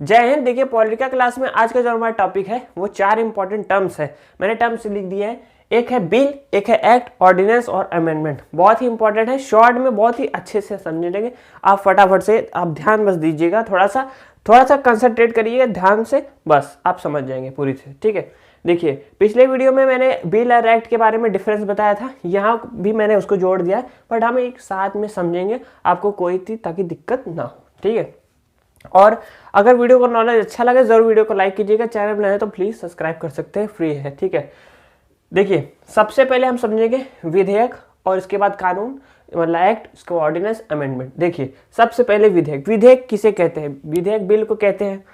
जय हिंद। देखिए political class में आज का जो हमारा टॉपिक है वो 4 इंपॉर्टेंट टर्म्स है। मैंने टर्म्स लिख दिए हैं, एक है बिल, एक है एक्ट, ऑर्डिनेंस और अमेंडमेंट। बहुत ही इंपॉर्टेंट है, शॉर्ट में बहुत ही अच्छे से समझेंगे आप। फटाफट से आप ध्यान बस दीजिएगा, थोड़ा सा कंसंट्रेट करिएगा ध्यान से, बस आप समझ जाएंगे पूरी से। ठीक है, देखिए पिछले वीडियो में मैंने बिल और एक्ट के बारे में डिफरेंस बताया था, यहाँ भी मैंने उसको जोड़ दिया है, बट हम एक साथ में समझेंगे, आपको कोई ताकि दिक्कत ना हो। ठीक है, और अगर वीडियो को नॉलेज अच्छा लगे जरूर वीडियो को लाइक कीजिएगा, चैनल पर नए हैं तो प्लीज सब्सक्राइब कर सकते हैं, फ्री है। ठीक है, देखिए सबसे पहले हम समझेंगे विधेयक और इसके बाद कानून, मतलब एक्ट, इसके ऑर्डिनेंस, अमेंडमेंट। देखिए सबसे पहले विधेयक। विधेयक किसे कहते हैं? विधेयक बिल को कहते हैं।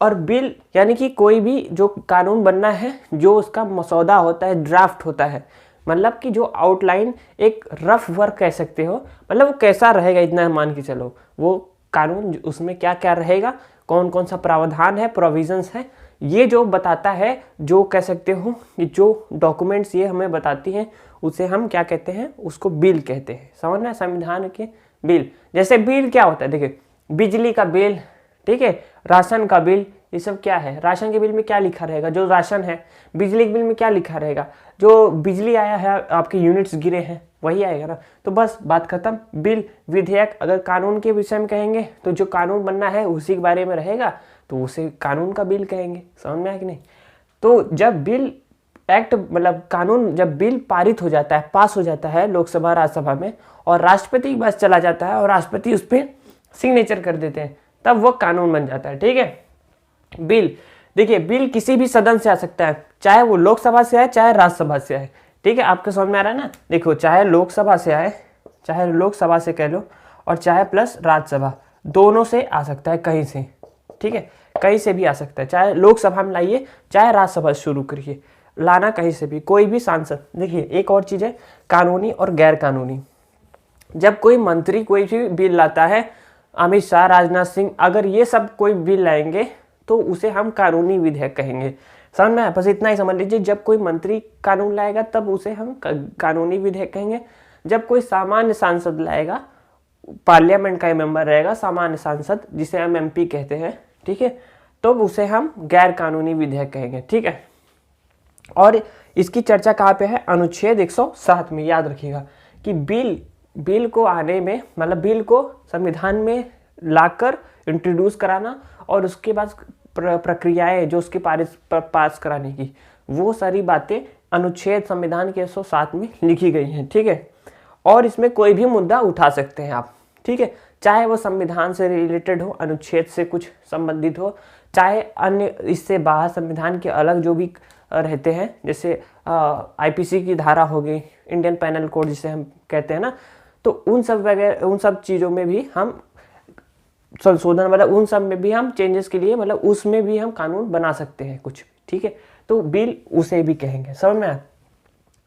और बिल यानी कि कोई भी जो कानून बनना है, जो उसका मसौदा होता है, ड्राफ्ट होता है, मतलब कि जो आउटलाइन, एक रफ वर्क कह सकते हो, मतलब वो कैसा रहेगा इतना मान के चलो, वो कानून उसमें क्या क्या रहेगा, कौन कौन सा प्रावधान है, प्रोविजंस है, ये जो बताता है, जो कह सकते हो कि जो डॉक्यूमेंट्स ये हमें बताती हैं, उसे हम क्या कहते हैं? उसको बिल कहते हैं। समझना, संविधान के बिल। जैसे बिल क्या होता है, देखिए बिजली का बिल, ठीक है, राशन का बिल, ये सब क्या है? राशन के बिल में क्या लिखा रहेगा? जो राशन है। बिजली के बिल में क्या लिखा रहेगा? जो बिजली आया है, आपके यूनिट्स गिरे हैं, वही आएगा ना। तो बस बात खत्म। बिल, विधेयक। अगर कानून के विषय में कहेंगे तो जो कानून बनना है उसी के बारे में रहेगा, तो उसे कानून का बिल कहेंगे। समझ में आया कि नहीं? तो जब बिल, एक्ट मतलब कानून, जब बिल पारित हो जाता है, पास हो जाता है लोकसभा राज्यसभा में, और राष्ट्रपति के पास चला जाता है और राष्ट्रपति उस पर सिग्नेचर कर देते हैं, तब वो कानून बन जाता है। ठीक है, बिल। देखिए बिल किसी भी सदन से आ सकता है, चाहे वो लोकसभा से आए चाहे राज्यसभा से आए। ठीक है, आपके समझ में आ रहा है ना? देखो चाहे लोकसभा से आए, चाहे लोकसभा से कह लो, और चाहे प्लस राज्यसभा, दोनों से आ सकता है, कहीं से। ठीक है, कहीं से भी आ सकता है, चाहे लोकसभा में लाइए चाहे राज्यसभा शुरू करिए, लाना कहीं से भी, कोई भी सांसद। देखिए एक और चीज है, कानूनी और गैर कानूनी। जब कोई मंत्री कोई भी बिल लाता है, अमित शाह, राजनाथ सिंह, अगर ये सब कोई बिल लाएंगे तो उसे हम कानूनी विधेयक कहेंगे। समझ में? बस इतना ही समझ लीजिए, जब कोई मंत्री कानून लाएगा तब उसे हम कानूनी विधेयक कहेंगे। जब कोई सामान्य सांसद लाएगा, पार्लियामेंट का मेंबर रहेगा, सामान्य सांसद, जिसे हम एमपी कहते हैं, ठीक है, तो उसे हम गैर कानूनी विधेयक कहेंगे। ठीक है, और इसकी चर्चा कहाँ पे है? अनुच्छेद 107 में। याद रखिएगा कि बिल को आने में, मतलब बिल को संविधान में लाकर इंट्रोड्यूस कराना, और उसके बाद प्रक्रियाएं जो उसके पास कराने की, वो सारी बातें अनुच्छेद संविधान के 107 में लिखी गई हैं। ठीक है, और इसमें कोई भी मुद्दा उठा सकते हैं आप। ठीक है, चाहे वो संविधान से रिलेटेड हो, अनुच्छेद से कुछ संबंधित हो, चाहे अन्य इससे बाहर संविधान के अलग जो भी रहते हैं, जैसे आईपीसी की धारा हो गई, इंडियन पैनल कोड जिसे हम कहते हैं ना, तो उन सब चीज़ों में भी हम संशोधन, मतलब उन सब में भी हम चेंजेस के लिए, मतलब उसमें भी हम कानून बना सकते हैं कुछ। ठीक है, तो बिल उसे भी कहेंगे। समझ में आया?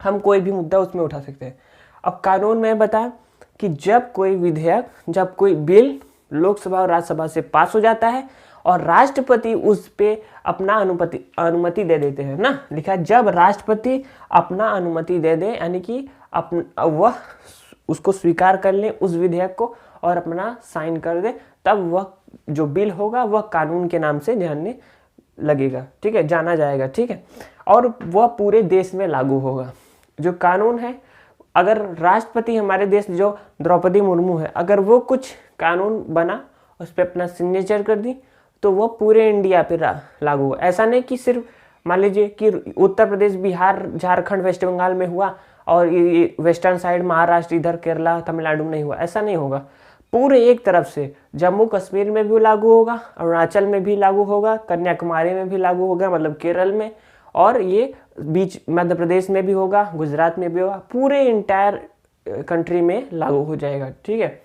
हम कोई भी मुद्दा उसमें उठा सकते हैं। अब कानून में बताया कि जब कोई विधेयक, जब कोई बिल लोकसभा और राज्यसभा से पास हो जाता है और राष्ट्रपति उस पे अपना अनुमति दे देते हैं ना, लिखा है जब राष्ट्रपति अपना अनुमति दे दे, यानी कि वह उसको स्वीकार कर ले उस विधेयक को और अपना साइन कर दे, तब वह जो बिल होगा वह कानून के नाम से जानने लगेगा। ठीक है, जाना जाएगा। ठीक है, और वह पूरे देश में लागू होगा। जो कानून है, अगर राष्ट्रपति, हमारे देश जो द्रौपदी मुर्मू है, अगर वो कुछ कानून बना, उस पर अपना सिग्नेचर कर दी, तो वो पूरे इंडिया पे लागू हो। ऐसा नहीं कि सिर्फ मान लीजिए कि उत्तर प्रदेश, बिहार, झारखंड, वेस्ट बंगाल में हुआ और ये वेस्टर्न साइड महाराष्ट्र, इधर केरला, तमिलनाडु में नहीं हुआ, ऐसा नहीं होगा। पूरे एक तरफ से जम्मू कश्मीर में भी लागू होगा, अरुणाचल में भी लागू होगा, कन्याकुमारी में भी लागू होगा, मतलब केरल में, और ये बीच मध्य प्रदेश में भी होगा, गुजरात में भी होगा, पूरे इंटायर कंट्री में लागू हो जाएगा। ठीक है,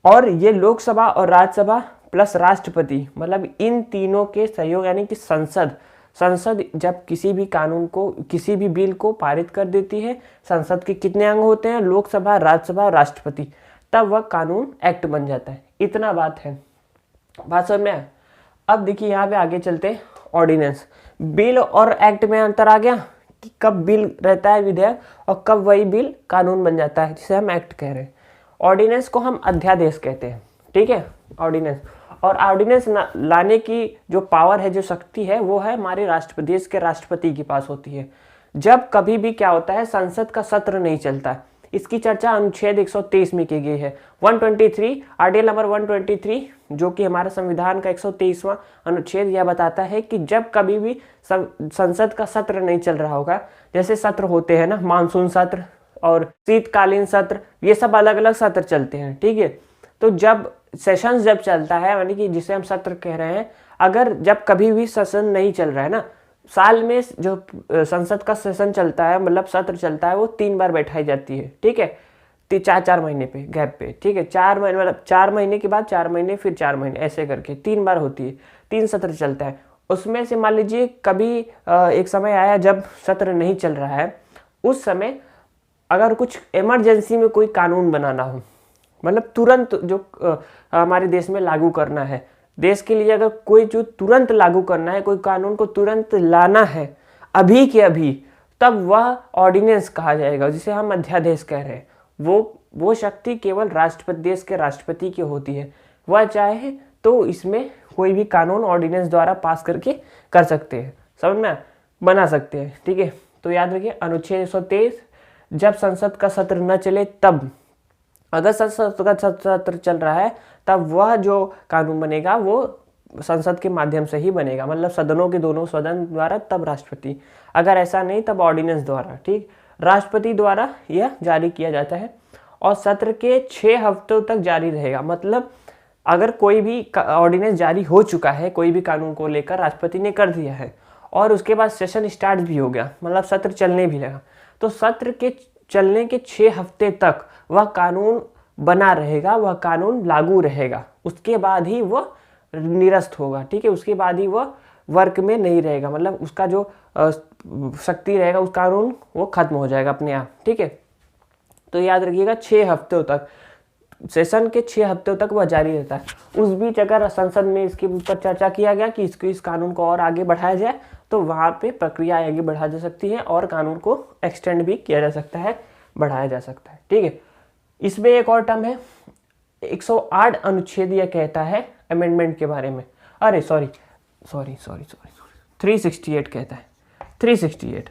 और ये लोकसभा और राज्यसभा प्लस राष्ट्रपति, मतलब इन तीनों के सहयोग, यानी कि संसद जब किसी भी कानून को, किसी भी बिल को पारित कर देती है, संसद के कितने अंग होते हैं? लोकसभा, राज्यसभा और राष्ट्रपति, तब वह कानून एक्ट बन जाता है। इतना बात है, बात समझ में आया? अब देखिए यहाँ पे आगे चलते हैं, ऑर्डिनेंस। बिल और एक्ट में अंतर आ गया कि कब बिल रहता है विधेयक और कब वही बिल कानून बन जाता है, जिसे हम एक्ट कह रहे हैं। ऑर्डिनेंस को हम अध्यादेश कहते हैं। ठीक है, ऑर्डिनेंस। और ऑर्डिनेंस लाने की जो पावर है, जो शक्ति है, वो है हमारे देश के राष्ट्रपति के पास होती है। जब कभी भी क्या होता है, संसद का सत्र नहीं चलता है, इसकी चर्चा अनुच्छेद 123 में की गई है। 123 आर्टिकल नंबर 123 जो कि हमारे संविधान का 123वां अनुच्छेद यह बताता है कि जब कभी भी संसद का सत्र नहीं चल रहा होगा, जैसे सत्र होते हैं ना, मानसून सत्र और शीतकालीन सत्र, ये सब अलग अलग सत्र चलते हैं, ठीक है। तो जब सेशन जब चलता है, यानी कि जिसे हम सत्र कह रहे हैं, अगर जब कभी भी सेशन नहीं चल रहा है ना, साल में जो संसद का सेशन चलता है, मतलब सत्र चलता है, वो 3 बार बैठाई जाती है, ठीक है, 4 महीने पे गैप पे, ठीक है, 4 महीने, मतलब 4 महीने के बाद 4 महीने, फिर 4 महीने, ऐसे करके 3 बार होती है, 3 सत्र चलता है। उसमें से मान लीजिए कभी एक समय आया जब सत्र नहीं चल रहा है, उस समय अगर कुछ इमरजेंसी में कोई कानून बनाना हो, मतलब तुरंत जो हमारे देश में लागू करना है, देश के लिए अगर कोई जो तुरंत लागू करना है, कोई कानून को तुरंत लाना है अभी के अभी, तब वह ऑर्डिनेंस कहा जाएगा, जिसे हम अध्यादेश कह रहे हैं। वो शक्ति केवल राष्ट्रपति, देश के राष्ट्रपति की होती है। वह चाहे तो इसमें कोई भी कानून ऑर्डिनेंस द्वारा पास करके कर सकते हैं, समझ में बना सकते हैं, ठीक है। तो याद रखिए अनुच्छेद 123, जब संसद का सत्र न चले तब, अगर संसद का सत्र चल रहा है तब वह जो कानून बनेगा वो संसद के माध्यम से ही बनेगा, मतलब सदनों के दोनों सदन द्वारा, तब राष्ट्रपति, अगर ऐसा नहीं तब ऑर्डिनेंस द्वारा, ठीक, राष्ट्रपति द्वारा यह जारी किया जाता है और सत्र के 6 हफ्तों तक जारी रहेगा। मतलब अगर कोई भी ऑर्डिनेंस जारी हो चुका है, कोई भी कानून को लेकर राष्ट्रपति ने कर दिया है और उसके बाद सेशन स्टार्ट भी हो गया, मतलब सत्र चलने भी लगा, तो सत्र के चलने के 6 हफ्ते तक वह कानून बना रहेगा, वह कानून लागू रहेगा, उसके बाद ही वह निरस्त होगा, ठीक है, उसके बाद ही वह वर्क में नहीं रहेगा, मतलब उसका जो शक्ति रहेगा उस कानून वो खत्म हो जाएगा अपने आप, ठीक है। तो याद रखिएगा 6 हफ्तों तक, सेशन के 6 हफ्तों तक वह जारी रहता है। उस बीच अगर संसद में इसके ऊपर चर्चा किया गया कि इस कानून को और आगे बढ़ाया जाए, तो वहाँ पे प्रक्रिया आगे बढ़ाई जा सकती है और कानून को एक्सटेंड भी किया जा सकता है, बढ़ाया जा सकता है, ठीक है। इसमें एक और टर्म है 108 अनुच्छेद, यह कहता है अमेंडमेंट के बारे में, अरे सॉरी 368 कहता है, 368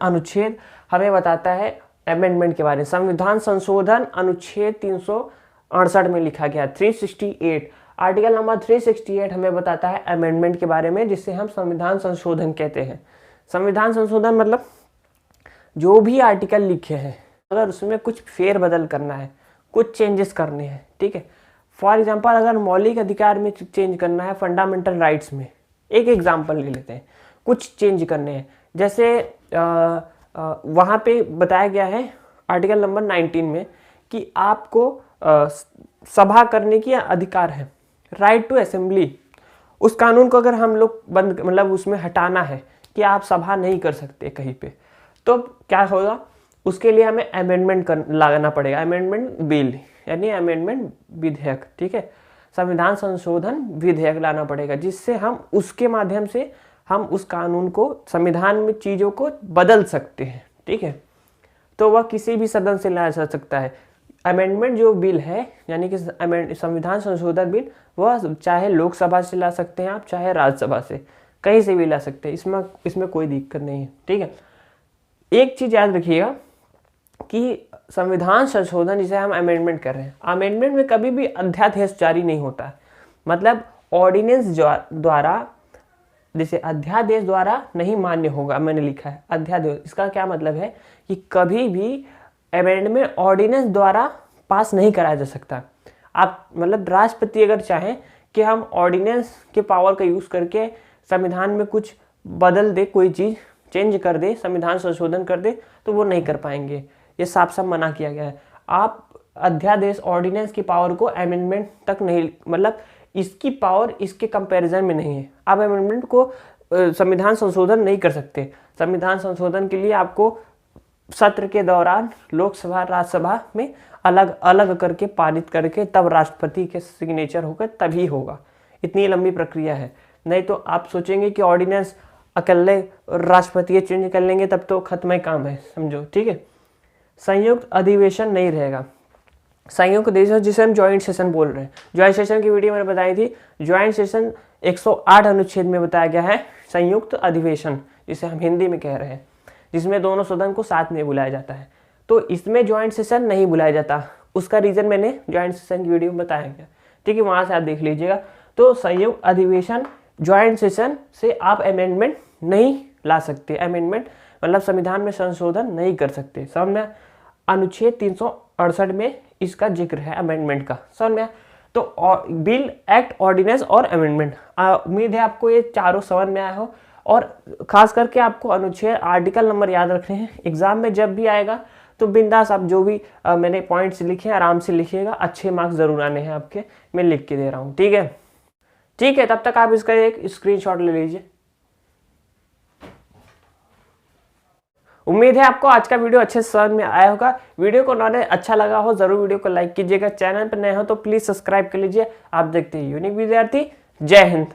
अनुच्छेद हमें बताता है अमेंडमेंट के बारे में। संविधान संशोधन अनुच्छेद 368 में लिखा गया 368, आर्टिकल नंबर 368 हमें बताता है अमेंडमेंट के बारे में, जिसे हम संविधान संशोधन कहते हैं। संविधान संशोधन मतलब जो भी आर्टिकल लिखे हैं, अगर उसमें कुछ फेरबदल करना है, कुछ चेंजेस करने हैं, ठीक है। फॉर एग्जांपल अगर मौलिक अधिकार में चेंज करना है, फंडामेंटल राइट्स में, एक एग्जांपल ले लेते हैं, कुछ चेंज करने हैं, जैसे वहाँ पे बताया गया है आर्टिकल नंबर 19 में कि आपको सभा करने की अधिकार है, राइट टू असेंबली। उस कानून को अगर हम लोग बंद, मतलब उसमें हटाना है कि आप सभा नहीं कर सकते कहीं पे, तो क्या होगा, उसके लिए हमें अमेंडमेंट लाना पड़ेगा, अमेंडमेंट बिल यानी अमेंडमेंट विधेयक, ठीक है, संविधान संशोधन विधेयक लाना पड़ेगा, जिससे हम उसके माध्यम से हम उस कानून को, संविधान में चीज़ों को बदल सकते हैं, ठीक है। तो वह किसी भी सदन से लाया जा सकता है। अमेंडमेंट जो बिल है, यानी कि संविधान संशोधन बिल, वह चाहे लोकसभा से ला सकते हैं आप, चाहे राज्यसभा से, कहीं से भी ला सकते हैं, इसमें कोई दिक्कत नहीं है, ठीक है। एक चीज़ याद रखिएगा कि संविधान संशोधन जिसे हम अमेंडमेंट कर रहे हैं, अमेंडमेंट में कभी भी अध्यादेश जारी नहीं होता है, मतलब ऑर्डिनेंस द्वारा, जैसे अध्यादेश द्वारा नहीं मान्य होगा, मैंने लिखा है अध्यादेश, इसका क्या मतलब है कि कभी भी अमेंडमेंट ऑर्डिनेंस द्वारा पास नहीं कराया जा सकता। आप मतलब राष्ट्रपति अगर चाहें कि हम ऑर्डिनेंस के पावर का यूज़ करके संविधान में कुछ बदल दे, कोई चीज़ चेंज कर दे, संविधान संशोधन कर दे, तो वो नहीं कर पाएंगे, ये साफ साफ मना किया गया है। आप अध्यादेश ऑर्डिनेंस की पावर को अमेंडमेंट तक नहीं, मतलब इसकी पावर इसके कंपैरिजन में नहीं है। आप अमेंडमेंट को संविधान संशोधन नहीं कर सकते। संविधान संशोधन के लिए आपको सत्र के दौरान लोकसभा राज्यसभा में अलग अलग करके पारित करके तब राष्ट्रपति के सिग्नेचर होकर तभी होगा। इतनी लंबी प्रक्रिया है, नहीं तो आप सोचेंगे कि ऑर्डिनेंस अकेले राष्ट्रपति चेंज कर लेंगे तब तो खत्म ही काम है, समझो, ठीक है। संयुक्त अधिवेशन नहीं रहेगा, संयुक्त देशों जिसे हम ज्वाइंट सेशन बोल रहे हैं। ज्वाइंट सेशन की वीडियो मैंने बताई थी। ज्वाइंट सेशन 108 अनुच्छेद में बताया गया है संयुक्त अधिवेशन, जिसे हम हिंदी में कह रहे हैं, जिसमें दोनों सदन को साथ में बुलाया जाता है। तो इसमें ज्वाइंट सेशन नहीं बुलाया जाता, उसका रीजन मैंने ज्वाइंट सेशन की वीडियो में बताया गया, ठीक है, वहां से आप देख लीजिएगा। तो संयुक्त अधिवेशन ज्वाइंट सेशन से आप अमेंडमेंट नहीं ला सकते, अमेंडमेंट मतलब संविधान में संशोधन नहीं कर सकते। समझ में? अनुच्छेद 368 में इसका जिक्र है अमेंडमेंट का। समझ में? तो बिल, एक्ट, ऑर्डिनेंस और अमेंडमेंट, उम्मीद है आपको ये चारों समझ में आया हो। और खास करके आपको अनुच्छेद, आर्टिकल नंबर याद रखने हैं। एग्जाम में जब भी आएगा तो बिंदास आप जो भी मैंने पॉइंट्स लिखे हैं आराम से लिखिएगा, अच्छे मार्क्स जरूर आने हैं आपके, मैं लिख के दे रहा हूँ, ठीक है। ठीक है, तब तक आप इसका एक स्क्रीनशॉट ले लीजिए। उम्मीद है आपको आज का वीडियो अच्छे से समझ में आया होगा। वीडियो को उन्होंने अच्छा लगा हो जरूर वीडियो को लाइक कीजिएगा। चैनल पर नए हो तो प्लीज सब्सक्राइब कर लीजिए। आप देखते हैं यूनिक विद्यार्थी। जय हिंद।